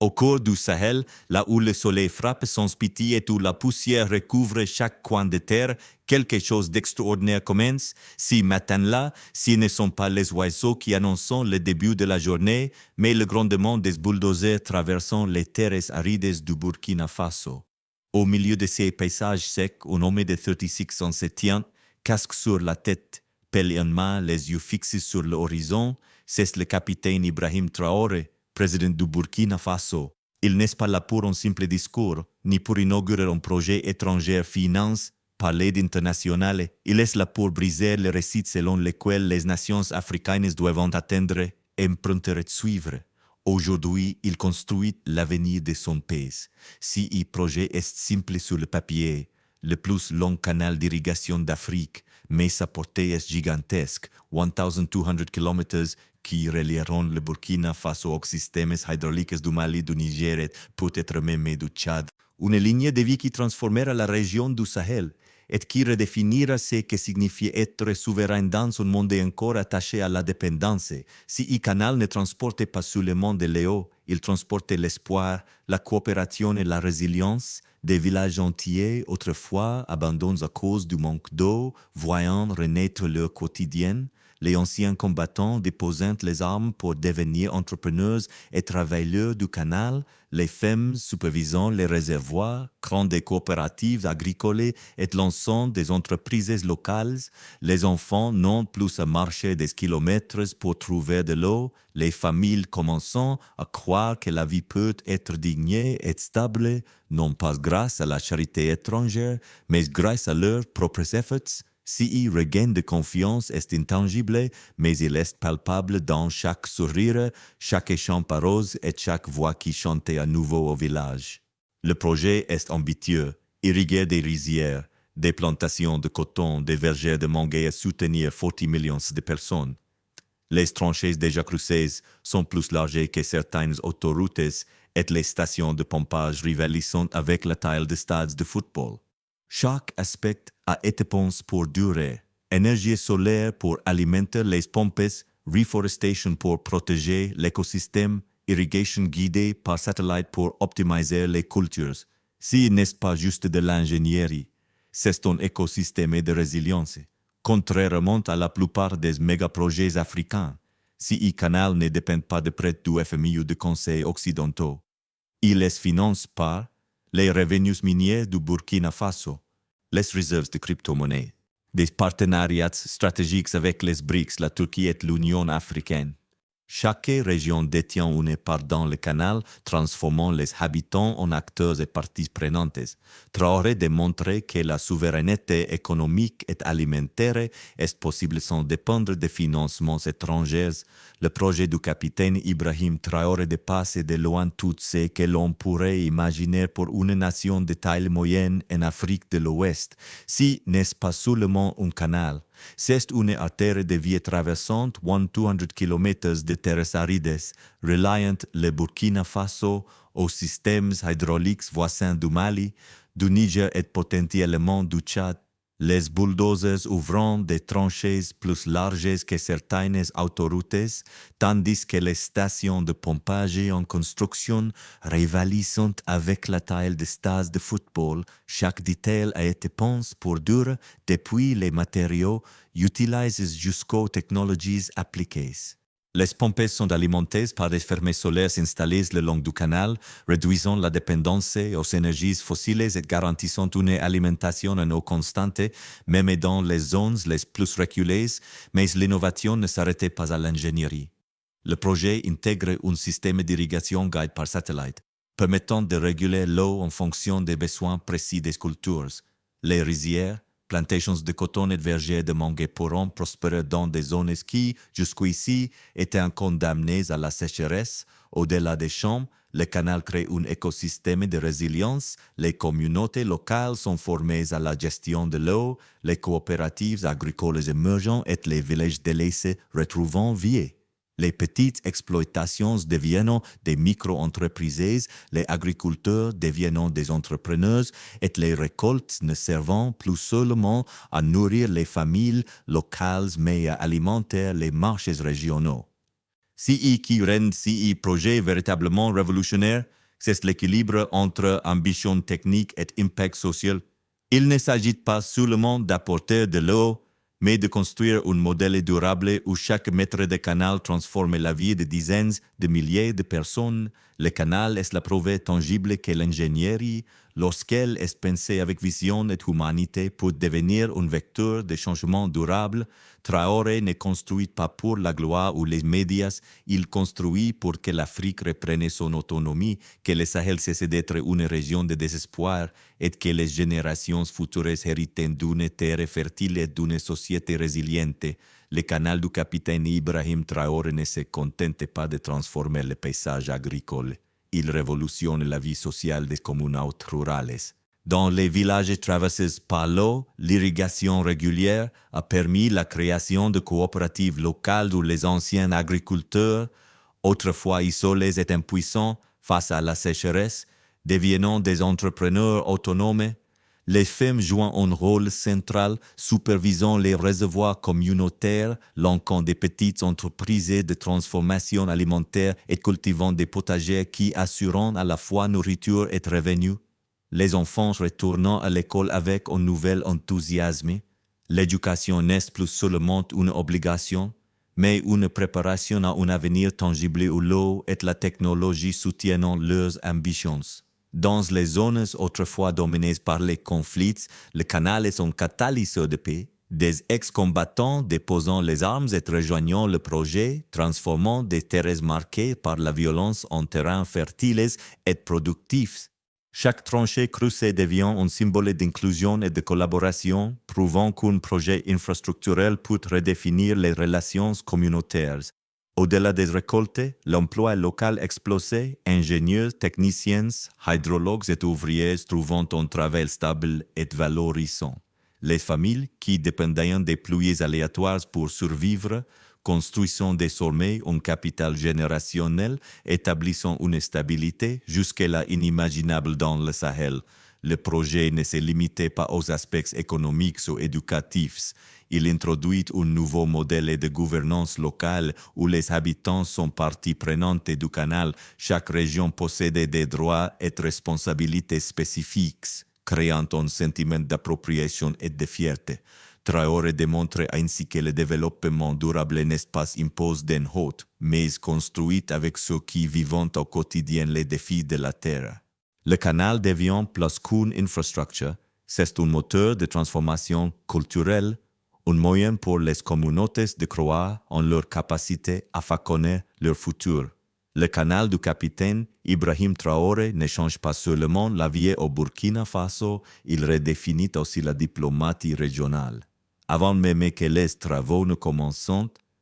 Au cœur du Sahel, là où le soleil frappe son spiti et où la poussière recouvre chaque coin de terre, quelque chose d'extraordinaire commence. Ces matins-là, ce ne sont pas les oiseaux qui annoncent le début de la journée, mais le grondement des bulldozers traversant les terres arides du Burkina Faso. Au milieu de ces paysages secs, un homme de 36 ans se tient, casque sur la tête, pelle en main, les yeux fixés sur l'horizon. C'est le capitaine Ibrahim Traoré, président du Burkina Faso. Il n'est pas là pour un simple discours, ni pour inaugurer un projet étranger finance par l'aide internationale. Il est là pour briser le récit selon lequel les nations africaines doivent attendre, emprunter et suivre. Aujourd'hui, il construit l'avenir de son pays. Si le projet est simple sur le papier, le plus long canal d'irrigation d'Afrique, mais sa portée est gigantesque, 1200 km qui relieront le Burkina Faso aux systèmes hydrauliques du Mali, du Niger et peut-être même du Tchad. Une ligne de vie qui transformera la région du Sahel et qui redéfinira ce que signifie être souverain dans un monde encore attaché à la dépendance. Si le canal ne transporte pas seulement de l'eau, il transporte l'espoir, la coopération et la résilience des villages entiers autrefois abandonnés à cause du manque d'eau, voyant renaître leur quotidien. Les anciens combattants déposant les armes pour devenir entrepreneurs et travailleurs du canal, les femmes supervisant les réservoirs, créant des coopératives agricoles et lançant des entreprises locales, les enfants non plus à marcher des kilomètres pour trouver de l'eau, les familles commençant à croire que la vie peut être digne et stable, non pas grâce à la charité étrangère, mais grâce à leurs propres efforts. Si le regain de confiance est intangible, mais il est palpable dans chaque sourire, chaque champ rose et chaque voix qui chante à nouveau au village. Le projet est ambitieux, irriguer des rizières, des plantations de coton, des vergers de mangue à soutenir 40 millions de personnes. Les tranchées déjà creusées sont plus larges que certaines autoroutes et les stations de pompage rivalisent avec la taille des stades de football. Chaque aspect a été pensé pour durer. Énergie solaire pour alimenter les pompes, reforestation pour protéger l'écosystème, irrigation guidée par satellite pour optimiser les cultures. Ce n'est pas juste de l'ingénierie, c'est un écosystème de résilience. Contrairement à la plupart des méga-projets africains, si le canal ne dépend pas de près du FMI ou des conseils occidentaux, il est financé par les revenus miniers du Burkina Faso, les réserves de crypto-monnaies, des partenariats stratégiques avec les BRICS, la Turquie et l'Union africaine. Chaque région détient une part dans le canal, transformant les habitants en acteurs et parties prenantes. Traoré démontre que la souveraineté économique et alimentaire est possible sans dépendre des financements étrangers. Le projet du capitaine Ibrahim Traoré dépasse de loin tout ce que l'on pourrait imaginer pour une nation de taille moyenne en Afrique de l'Ouest. Si n'est pas seulement un canal, c'est une artère de vie traversant 1200 km de terres arides, reliant le Burkina Faso aux systèmes hydrauliques voisins du Mali, du Niger et potentiellement du Tchad. Les bulldozers ouvrant des tranchées plus larges que certaines autoroutes, tandis que les stations de pompage en construction rivalisent avec la taille des stades de football. Chaque détail a été pensé pour durer depuis les matériaux utilisés jusqu'aux technologies appliquées. Les pompes sont alimentées par des fermées solaires installées le long du canal, réduisant la dépendance aux énergies fossiles et garantissant une alimentation en eau constante, même dans les zones les plus reculées, mais l'innovation ne s'arrêtait pas à l'ingénierie. Le projet intègre un système d'irrigation guidé par satellite, permettant de réguler l'eau en fonction des besoins précis des cultures. Les rizières, plantations de coton et de vergers de mangue pourront prospérer dans des zones qui, jusqu'ici, étaient condamnées à la sécheresse. Au-delà des champs, le canal crée un écosystème de résilience, les communautés locales sont formées à la gestion de l'eau, les coopératives agricoles émergent et les villages délaissés retrouvant vie. Les petites exploitations deviennent des micro-entreprises, les agriculteurs deviennent des entrepreneurs et les récoltes ne servant plus seulement à nourrir les familles locales mais à alimenter les marchés régionaux. Si qui rend si projet véritablement révolutionnaire, c'est l'équilibre entre ambition technique et impact social. Il ne s'agit pas seulement d'apporter de l'eau, mais de construire un modèle durable où chaque mètre de canal transforme la vie de dizaines de milliers de personnes. Le canal est la preuve tangible que l'ingénierie, lorsqu'elle est pensée avec vision et humanité, peut devenir un vecteur de changement durable. Traoré ne construit pas pour la gloire ou les médias, il construit pour que l'Afrique reprenne son autonomie, que le Sahel cesse d'être une région de désespoir et que les générations futures héritent d'une terre fertile et d'une société résiliente. Le canal du capitaine Ibrahim Traoré ne se contente pas de transformer le paysage agricole. Il révolutionne la vie sociale des communautés rurales. Dans les villages traversés par l'eau, l'irrigation régulière a permis la création de coopératives locales où les anciens agriculteurs, autrefois isolés et impuissants face à la sécheresse, deviennent des entrepreneurs autonomes. Les femmes jouent un rôle central, supervisant les réservoirs communautaires, lançant des petites entreprises de transformation alimentaire et cultivant des potagers qui assurent à la fois nourriture et revenus. Les enfants retournant à l'école avec un nouvel enthousiasme. L'éducation n'est plus seulement une obligation, mais une préparation à un avenir tangible où l'eau et la technologie soutiennent leurs ambitions. Dans les zones autrefois dominées par les conflits, le canal est un catalyseur de paix. Des ex-combattants déposant les armes et rejoignant le projet, transformant des terres marquées par la violence en terrains fertiles et productifs. Chaque tranchée creusée devient un symbole d'inclusion et de collaboration, prouvant qu'un projet infrastructurel peut redéfinir les relations communautaires. Au-delà des récoltes, l'emploi local explosait, ingénieurs, techniciens, hydrologues et ouvriers trouvant un travail stable et valorisant. Les familles, qui dépendaient des pluies aléatoires pour survivre, construisant désormais un capital générationnel, établissant une stabilité jusque-là inimaginable dans le Sahel. Le projet ne se limitait pas aux aspects économiques ou éducatifs. Il introduit un nouveau modèle de gouvernance locale où les habitants sont partie prenante du canal. Chaque région possédait des droits et responsabilités spécifiques, créant un sentiment d'appropriation et de fierté. Traoré démontre ainsi que le développement durable n'est pas imposé d'en haut, mais construit avec ceux qui vivent au quotidien les défis de la terre. Le canal devient plus qu'une infrastructure, c'est un moteur de transformation culturelle, un moyen pour les communautés de croire en leur capacité à façonner leur futur. Le canal du capitaine Ibrahim Traoré ne change pas seulement la vie au Burkina Faso, il redéfinit aussi la diplomatie régionale. Avant même que les travaux ne commencent,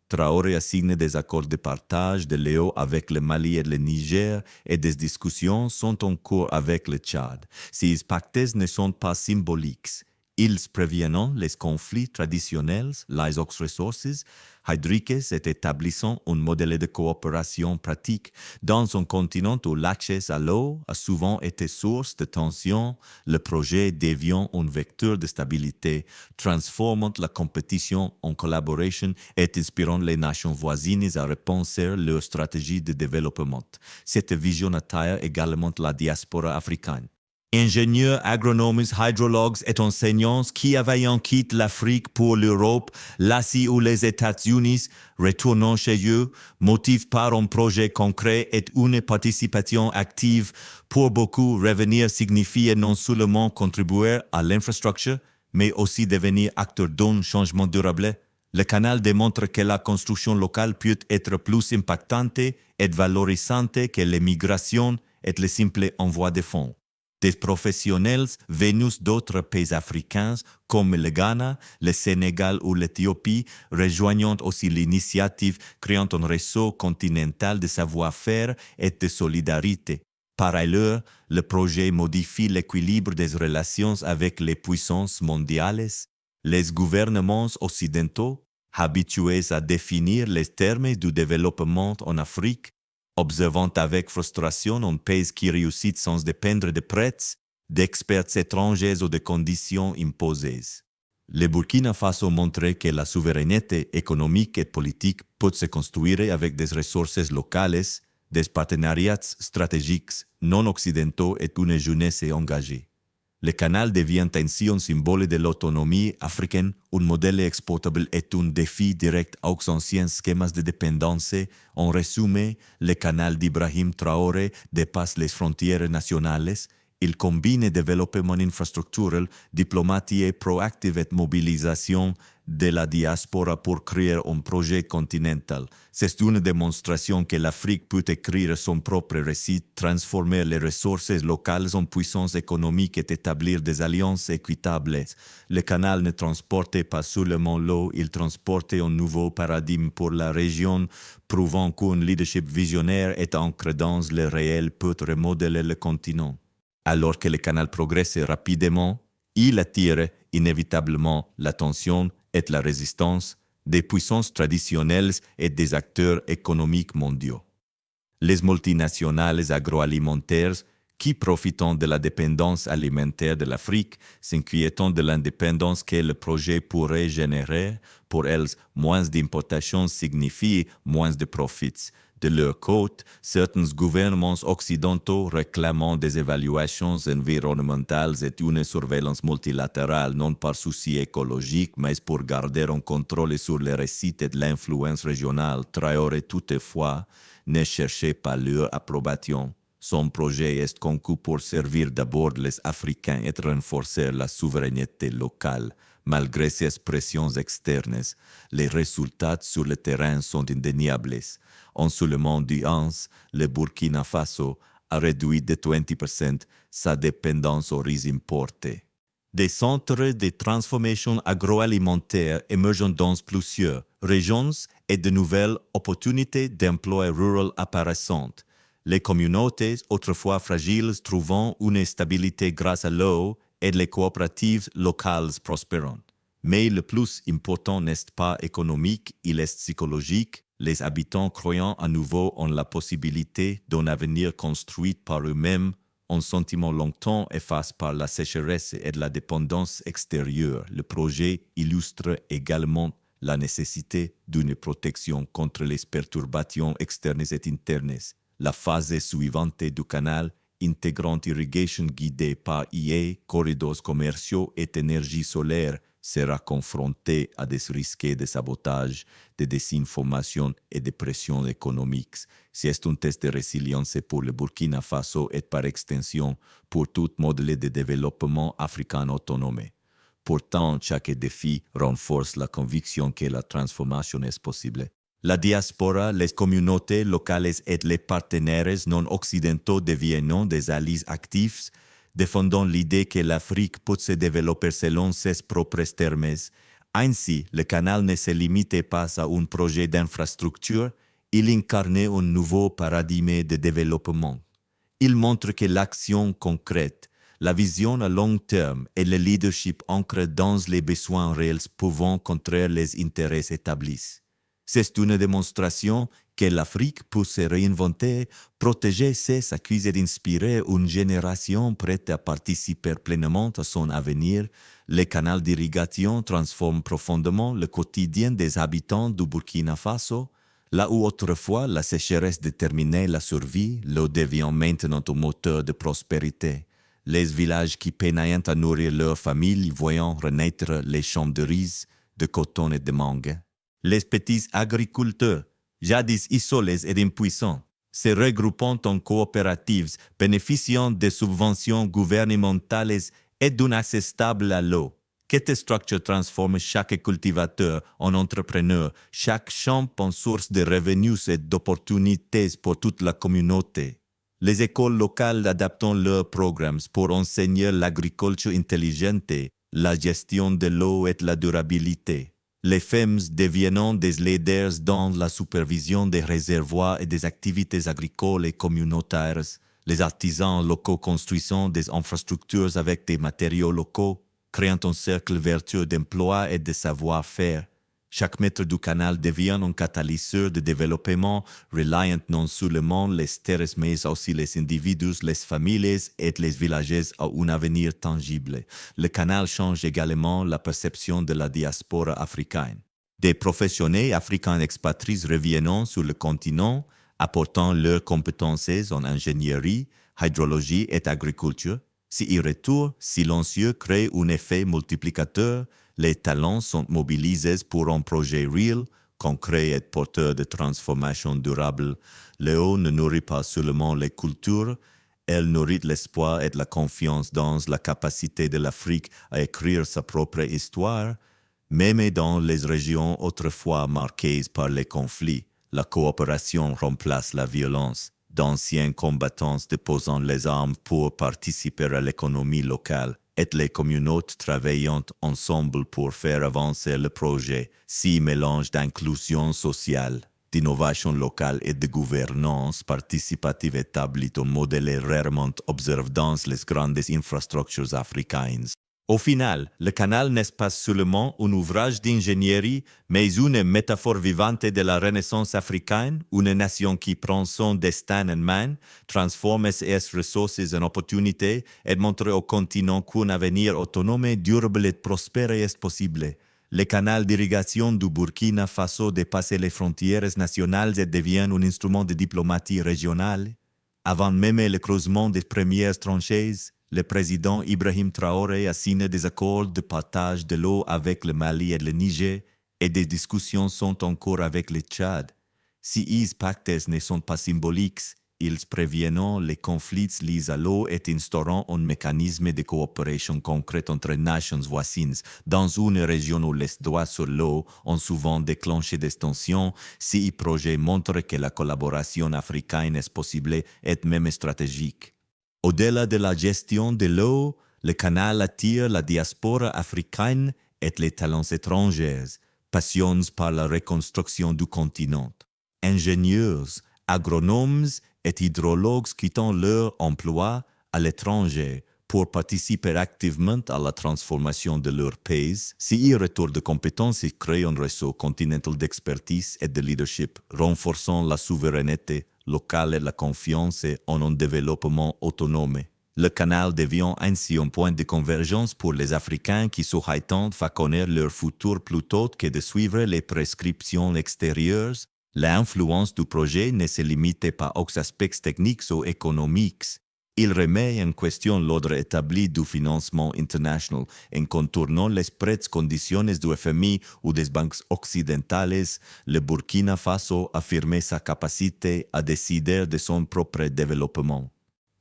Traoré a signé des accords de partage de l'eau avec le Mali et le Niger et des discussions sont en cours avec le Tchad. Ces pactes ne sont pas symboliques. Ils préviennent les conflits traditionnels, les ressources hydriques et établissant un modèle de coopération pratique. Dans un continent où l'accès à l'eau a souvent été source de tension, le projet devient un vecteur de stabilité, transformant la compétition en collaboration et inspirant les nations voisines à repenser leur stratégie de développement. Cette vision attire également la diaspora africaine. Ingénieurs, agronomes, hydrologues et enseignants qui avaient quitté l'Afrique pour l'Europe, l'Asie ou les États-Unis, retournant chez eux, motivés par un projet concret et une participation active. Pour beaucoup, revenir signifie non seulement contribuer à l'infrastructure, mais aussi devenir acteur d'un changement durable. Le canal démontre que la construction locale peut être plus impactante et valorisante que l'immigration et le simple envoi de fonds. Des professionnels venus d'autres pays africains comme le Ghana, le Sénégal ou l'Éthiopie rejoignant aussi l'initiative créant un réseau continental de savoir-faire et de solidarité. Par ailleurs, le projet modifie l'équilibre des relations avec les puissances mondiales. Les gouvernements occidentaux, habitués à définir les termes du développement en Afrique, observant avec frustration un pays qui réussit sans dépendre de prêts, d'experts étrangers ou de conditions imposées. Le Burkina Faso montrait que la souveraineté économique et politique peut se construire avec des ressources locales, des partenariats stratégiques non occidentaux et une jeunesse engagée. Le canal devient ainsi un symbole de l'autonomie africaine, un modèle exportable et un défi direct aux anciens schémas de dépendance. En résumé, le canal d'Ibrahim Traoré dépasse les frontières nationales. Il combine développement infrastructurel, diplomatie et proactive et mobilisation de la diaspora pour créer un projet continental. C'est une démonstration que l'Afrique peut écrire son propre récit, transformer les ressources locales en puissance économique et établir des alliances équitables. Le canal ne transportait pas seulement l'eau, il transportait un nouveau paradigme pour la région, prouvant qu'un leadership visionnaire et ancré dans le réel peut remodeler le continent. Alors que le canal progresse rapidement, il attire inévitablement l'attention et la résistance des puissances traditionnelles et des acteurs économiques mondiaux. Les multinationales agroalimentaires qui, profitant de la dépendance alimentaire de l'Afrique, s'inquiétant de l'indépendance que le projet pourrait générer, pour elles, moins d'importations signifie moins de profits. De leur côté, certains gouvernements occidentaux réclamant des évaluations environnementales et une surveillance multilatérale non par souci écologique, mais pour garder un contrôle sur les récits et de l'influence régionale, Traoré toutefois ne cherchait pas leur approbation. Son projet est conçu pour servir d'abord les Africains et renforcer la souveraineté locale. Malgré ces pressions externes, les résultats sur le terrain sont indéniables. En seulement 10 ans, le Burkina Faso a réduit de 20% sa dépendance au riz importé. Des centres de transformation agroalimentaire émergent dans plusieurs régions et de nouvelles opportunités d'emploi rural apparaissantes. Les communautés autrefois fragiles trouvant une stabilité grâce à l'eau et les coopératives locales prospérant. Mais le plus important n'est pas économique, il est psychologique. Les habitants croyant à nouveau en la possibilité d'un avenir construit par eux-mêmes, un sentiment longtemps effacé par la sécheresse et la dépendance extérieure. Le projet illustre également la nécessité d'une protection contre les perturbations externes et internes. La phase suivante du canal, intégrant irrigation guidée par IA, corridors commerciaux et énergie solaire, sera confrontée à des risques de sabotage, de désinformation et de pression économique. C'est un test de résilience pour le Burkina Faso et par extension pour tout modèle de développement africain autonome. Pourtant, chaque défi renforce la conviction que la transformation est possible. La diaspora, les communautés locales et les partenaires non occidentaux deviennent des alliés actifs, défendant l'idée que l'Afrique peut se développer selon ses propres termes. Ainsi, le canal ne se limitait pas à un projet d'infrastructure, il incarnait un nouveau paradigme de développement. Il montre que l'action concrète, la vision à long terme et le leadership ancré dans les besoins réels pouvant contrer les intérêts établis. C'est une démonstration que l'Afrique peut se réinventer, protéger ses acquis et inspirer une génération prête à participer pleinement à son avenir. Les canaux d'irrigation transforment profondément le quotidien des habitants du Burkina Faso. Là où autrefois la sécheresse déterminait la survie, l'eau devient maintenant un moteur de prospérité. Les villages qui peinaient à nourrir leurs familles voyant renaître les champs de riz, de coton et de mangue. Les petits agriculteurs, jadis isolés et impuissants, se regroupant en coopératives, bénéficiant de subventions gouvernementales et d'un accès stable à l'eau. Cette structure transforme chaque cultivateur en entrepreneur, chaque champ en source de revenus et d'opportunités pour toute la communauté. Les écoles locales adaptent leurs programmes pour enseigner l'agriculture intelligente, la gestion de l'eau et la durabilité. Les femmes deviennent des leaders dans la supervision des réservoirs et des activités agricoles et communautaires. Les artisans locaux construisant des infrastructures avec des matériaux locaux, créant un cercle vertueux d'emploi et de savoir-faire. Chaque mètre du canal devient un catalyseur de développement, reliant non seulement les terres mais aussi les individus, les familles et les villages à un avenir tangible. Le canal change également la perception de la diaspora africaine. Des professionnels africains expatriés reviennent sur le continent, apportant leurs compétences en ingénierie, hydrologie et agriculture. Ces retours silencieux créent un effet multiplicateur. Les talents sont mobilisés pour un projet réel, concret et porteur de transformation durable. L'eau ne nourrit pas seulement les cultures, elle nourrit l'espoir et la confiance dans la capacité de l'Afrique à écrire sa propre histoire. Même dans les régions autrefois marquées par les conflits, la coopération remplace la violence. D'anciens combattants déposant les armes pour participer à l'économie locale et les communautés travaillant ensemble pour faire avancer le projet. Si mélange d'inclusion sociale, d'innovation locale et de gouvernance participative établit un modèle rarement observé dans les grandes infrastructures africaines. Au final, le canal n'est pas seulement un ouvrage d'ingénierie, mais une métaphore vivante de la Renaissance africaine, une nation qui prend son destin en main, transforme ses ressources en opportunités et montre au continent qu'un avenir autonome, durable et prospère est possible. Le canal d'irrigation du Burkina Faso dépasse les frontières nationales et devient un instrument de diplomatie régionale. Avant même le creusement des premières tranchées, le président Ibrahim Traoré a signé des accords de partage de l'eau avec le Mali et le Niger, et des discussions sont en cours avec le Tchad. Si ces pactes ne sont pas symboliques, ils préviennent les conflits liés à l'eau et instaurent un mécanisme de coopération concrète entre nations voisines. Dans une région où les droits sur l'eau ont souvent déclenché des tensions, ces projets montrent que la collaboration africaine est possible et même stratégique. Au-delà de la gestion de l'eau, le canal attire la diaspora africaine et les talents étrangers, passionnés par la reconstruction du continent. Ingénieurs, agronomes et hydrologues quittant leur emploi à l'étranger pour participer activement à la transformation de leur pays. Ces retours de compétences créent un réseau continental d'expertise et de leadership, renforçant la souveraineté locale et la confiance en un développement autonome. Le canal devient ainsi un point de convergence pour les Africains qui souhaitent faire connaître leur futur plutôt que de suivre les prescriptions extérieures. L'influence du projet ne se limite pas aux aspects techniques ou économiques. Il remet en question l'ordre établi du financement international en contournant les prêts conditionnées du FMI ou des banques occidentales. Le Burkina Faso affirme sa capacité à décider de son propre développement.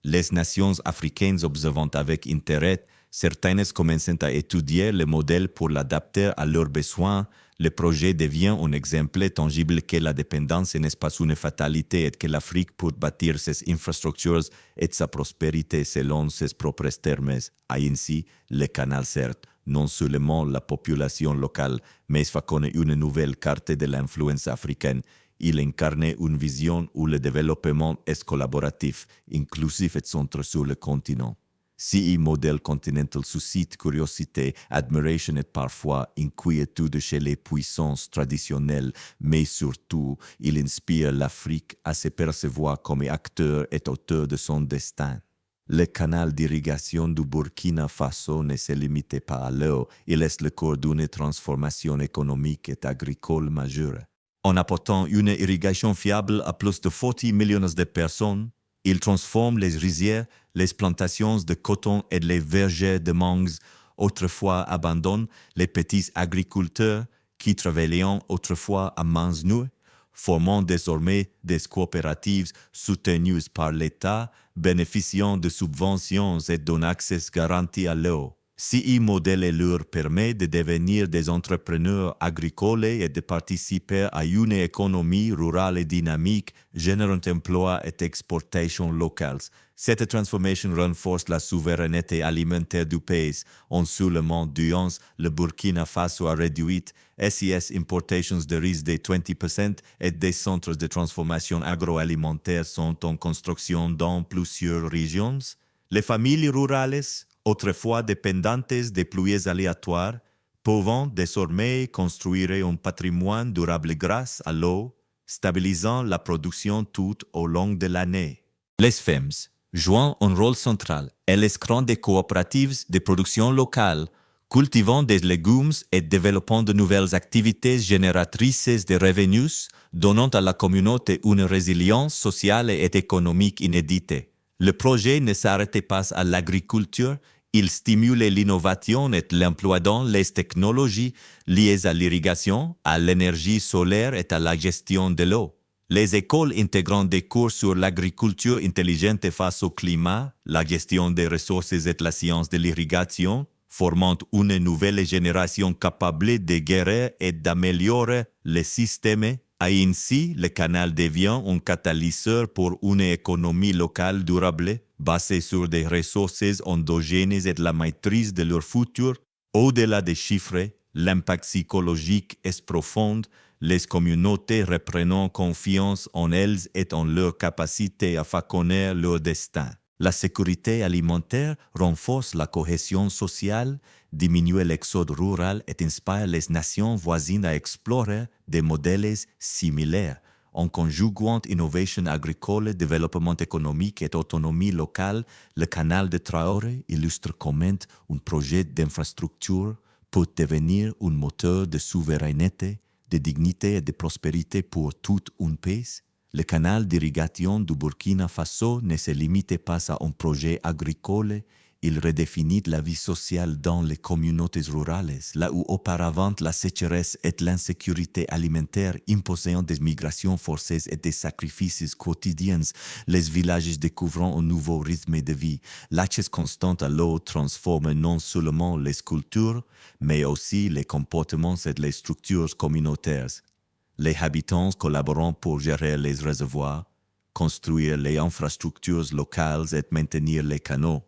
Les nations africaines observant avec intérêt, certaines commencent à étudier le modèle pour l'adapter à leurs besoins. Le projet devient un exemple tangible que la dépendance n'est pas une fatalité et que l'Afrique peut bâtir ses infrastructures et sa prospérité selon ses propres termes. Ainsi, le canal sert non seulement la population locale, mais fait connaître une nouvelle carte de l'influence africaine. Il incarne une vision où le développement est collaboratif, inclusif et centré sur le continent. Si un modèle continental suscite curiosité, admiration et parfois inquiétude chez les puissances traditionnelles, mais surtout, il inspire l'Afrique à se percevoir comme acteur et auteur de son destin. Le canal d'irrigation du Burkina Faso ne se limite pas à l'eau, il est le cœur d'une transformation économique et agricole majeure. En apportant une irrigation fiable à plus de 40 millions de personnes, il transforme les rizières, les plantations de coton et les vergers de mangues autrefois abandonnés, les petits agriculteurs qui travaillaient autrefois à mains nues, formant désormais des coopératives soutenues par l'État, bénéficiant de subventions et d'un accès garanti à l'eau. Si un modèle leur permet de devenir des entrepreneurs agricoles et de participer à une économie rurale et dynamique, générant emplois et exportations locales, cette transformation renforce la souveraineté alimentaire du pays. En seulement 2 ans, le Burkina Faso a réduit SIS importations de riz de 20% et des centres de transformation agroalimentaire sont en construction dans plusieurs régions. Les familles rurales, autrefois dépendantes des pluies aléatoires, pouvons désormais construire un patrimoine durable grâce à l'eau, stabilisant la production tout au long de l'année. Les FEMS jouent un rôle central. Elles créent des coopératives de production locale, cultivant des légumes et développant de nouvelles activités génératrices de revenus, donnant à la communauté une résilience sociale et économique inédite. Le projet ne s'arrête pas à l'agriculture, il stimule l'innovation et l'emploi dans les technologies liées à l'irrigation, à l'énergie solaire et à la gestion de l'eau. Les écoles intégrant des cours sur l'agriculture intelligente face au climat, la gestion des ressources et la science de l'irrigation, formant une nouvelle génération capable de guérir et d'améliorer les systèmes. Ainsi, le canal devient un catalyseur pour une économie locale durable, basée sur des ressources endogènes et la maîtrise de leur futur. Au-delà des chiffres, l'impact psychologique est profond. Les communautés reprenant confiance en elles et en leur capacité à façonner leur destin. La sécurité alimentaire renforce la cohésion sociale, diminue l'exode rural et inspire les nations voisines à explorer des modèles similaires. En conjuguant innovation agricole, développement économique et autonomie locale, le canal de Traoré illustre comment un projet d'infrastructure peut devenir un moteur de souveraineté, de dignité et de prospérité pour tout un pays. Le canal d'irrigation du Burkina Faso ne se limite pas à un projet agricole, il redéfinit la vie sociale dans les communautés rurales, là où auparavant la sécheresse et l'insécurité alimentaire imposaient des migrations forcées et des sacrifices quotidiens. Les villages découvrant un nouveau rythme de vie. L'accès constant à l'eau transforme non seulement les cultures, mais aussi les comportements et les structures communautaires. Les habitants collaborant pour gérer les réservoirs, construire les infrastructures locales et maintenir les canaux,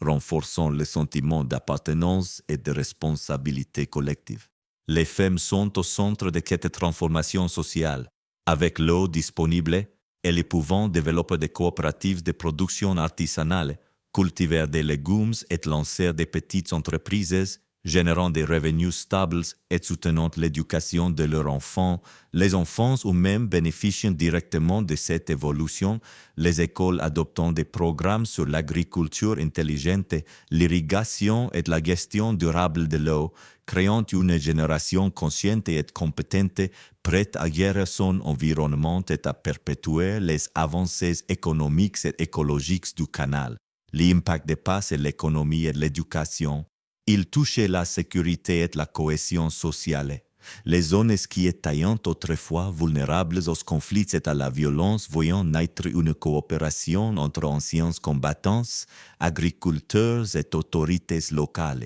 renforçant le sentiment d'appartenance et de responsabilité collective. Les femmes sont au centre de cette transformation sociale. Avec l'eau disponible, elles peuvent développer des coopératives de production artisanale, cultiver des légumes et lancer des petites entreprises, générant des revenus stables et soutenant l'éducation de leurs enfants. Les enfants eux-mêmes bénéficient directement de cette évolution, les écoles adoptant des programmes sur l'agriculture intelligente, l'irrigation et la gestion durable de l'eau, créant une génération consciente et compétente, prête à gérer son environnement et à perpétuer les avancées économiques et écologiques du canal. L'impact dépasse l'économie et l'éducation. Il touchait la sécurité et la cohésion sociale. Les zones qui étaient autrefois vulnérables aux conflits et à la violence voyant naître une coopération entre anciens combattants, agriculteurs et autorités locales.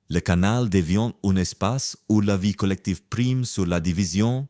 Le canal devient un espace où la vie collective prime sur la division,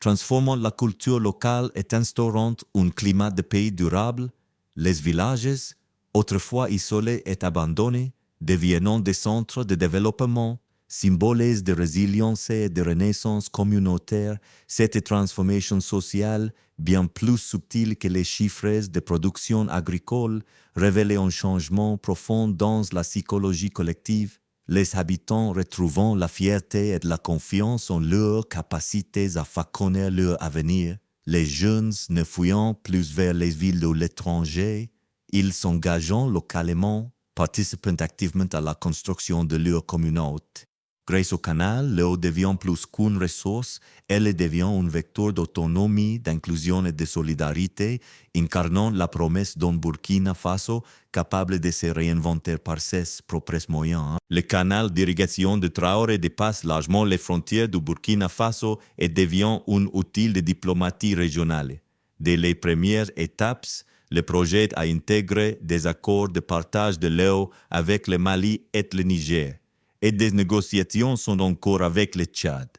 transformant la culture locale et instaurant un climat de paix durable. Les villages, autrefois isolés et abandonnés, deviennant des centres de développement, symboles de résilience et de renaissance communautaire. Cette transformation sociale, bien plus subtile que les chiffres de production agricole, révélait un changement profond dans la psychologie collective, les habitants retrouvant la fierté et la confiance en leurs capacités à façonner leur avenir. Les jeunes ne fuyant plus vers les villes ou l'étranger, ils s'engageant localement, participant activement à la construction de leur communauté. Grâce au canal, l'eau devient plus qu'une ressource, elle devient un vecteur d'autonomie, d'inclusion et de solidarité, incarnant la promesse d'un Burkina Faso capable de se réinventer par ses propres moyens. Le canal d'irrigation de Traoré dépasse largement les frontières du Burkina Faso et devient un outil de diplomatie régionale. Dès les premières étapes, le projet a intégré des accords de partage de l'eau avec le Mali et le Niger, et des négociations sont en cours avec le Tchad.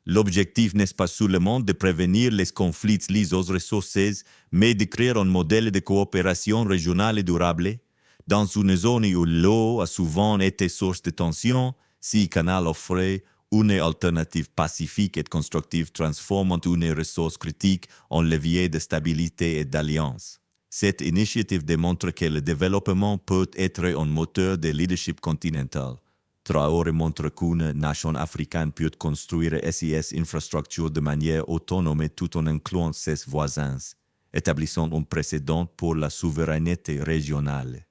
L'objectif n'est pas seulement de prévenir les conflits liés aux ressources, mais de créer un modèle de coopération régionale et durable. Dans une zone où l'eau a souvent été source de tension, si canal offrait une alternative pacifique et constructive transformant une ressource critique en levier de stabilité et d'alliance. Cette initiative démontre que le développement peut être un moteur de leadership continental. Traoré montre qu'une nation africaine peut construire SIS infrastructure de manière autonome tout en incluant ses voisins, établissant un précédent pour la souveraineté régionale.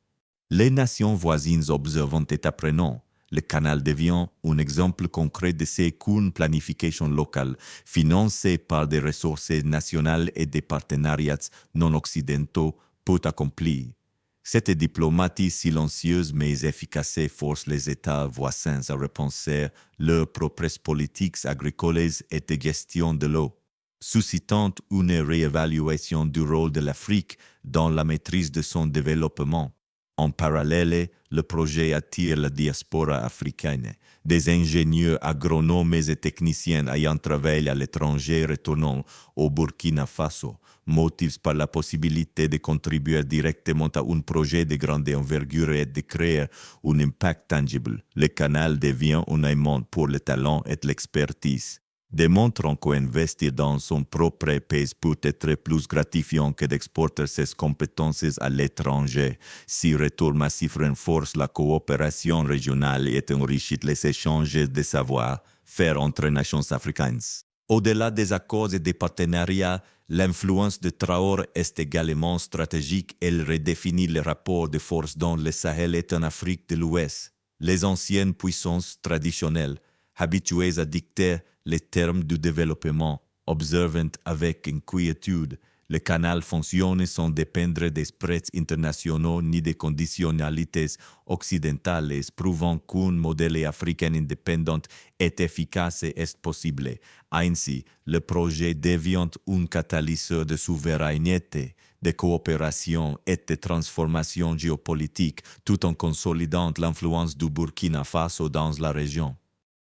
Les nations voisines observant et apprenant. Le canal devient un exemple concret de ce qu'une planification locale, financée par des ressources nationales et des partenariats non occidentaux, peut accomplir. Cette diplomatie silencieuse mais efficace force les États voisins à repenser leurs propres politiques agricoles et de gestion de l'eau, suscitant une réévaluation du rôle de l'Afrique dans la maîtrise de son développement. En parallèle, le projet attire la diaspora africaine, des ingénieurs agronomes et techniciens ayant travaillé à l'étranger retournant au Burkina Faso, motivés par la possibilité de contribuer directement à un projet de grande envergure et de créer un impact tangible. Le canal devient un aimant pour le talent et l'expertise, démontrant qu'investir dans son propre pays peut être plus gratifiant que d'exporter ses compétences à l'étranger. Si retour massif renforce la coopération régionale et enrichit les échanges de savoir-faire entre nations africaines. Au-delà des accords et des partenariats, l'influence de Traoré est également stratégique. Elle redéfinit les rapports de force dans le Sahel et en Afrique de l'Ouest. Les anciennes puissances traditionnelles, habituées à dicter les termes du développement, observant avec inquiétude, le canal fonctionne sans dépendre des spreads internationaux ni des conditionnalités occidentales, prouvant qu'un modèle africain indépendant est efficace et est possible. Ainsi, le projet devient un catalyseur de souveraineté, de coopération et de transformation géopolitique, tout en consolidant l'influence du Burkina Faso dans la région.